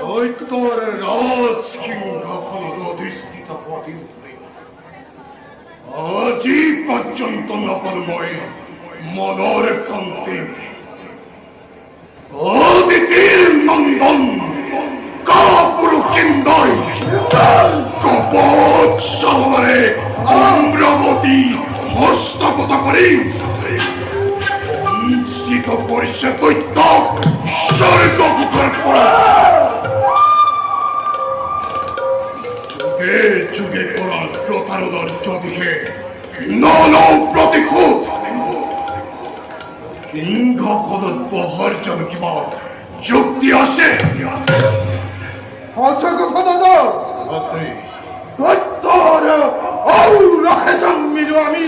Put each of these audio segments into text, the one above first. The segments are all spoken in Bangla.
দৈত্যর রাজকিঙ্গ কোনো অধিষ্ঠিত পদিন্দ্রে আজই পর্যন্ত নবলময় মনের কান্তি অদিতির নন্দন কাপুরু কিন্দয় কপট সহবারে অম্রবতী হস্তগত করি বঞ্চিত করিছে দৈত্য স্বর্গপুত্রের পরা যুগে যুগে করা প্রতারণার যদিহে নল প্রতিশোধ কিংহ পদবহার যেন কিবা যুক্তি আসে দৈত্যর ঔ রক্ষে জন্মিল আমি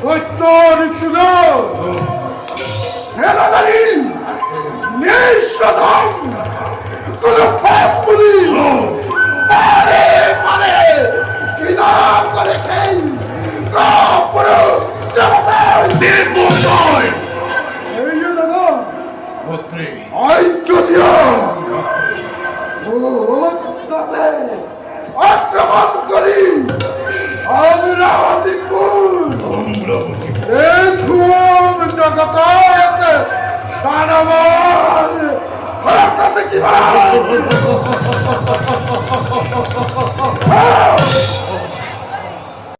দৈত্যর চুলো হেলাদারি নিঃসদম কোনো পাপ করি মারে মারে কিনা করে খেই কাপড় দেবতার দেবতায় এই যে দাদা পুত্রী ঐক্য দিও ও তাতে আক্রমণ করি অমরাবতীপুর এই ঘুম জগতাত দানবান হরকত কি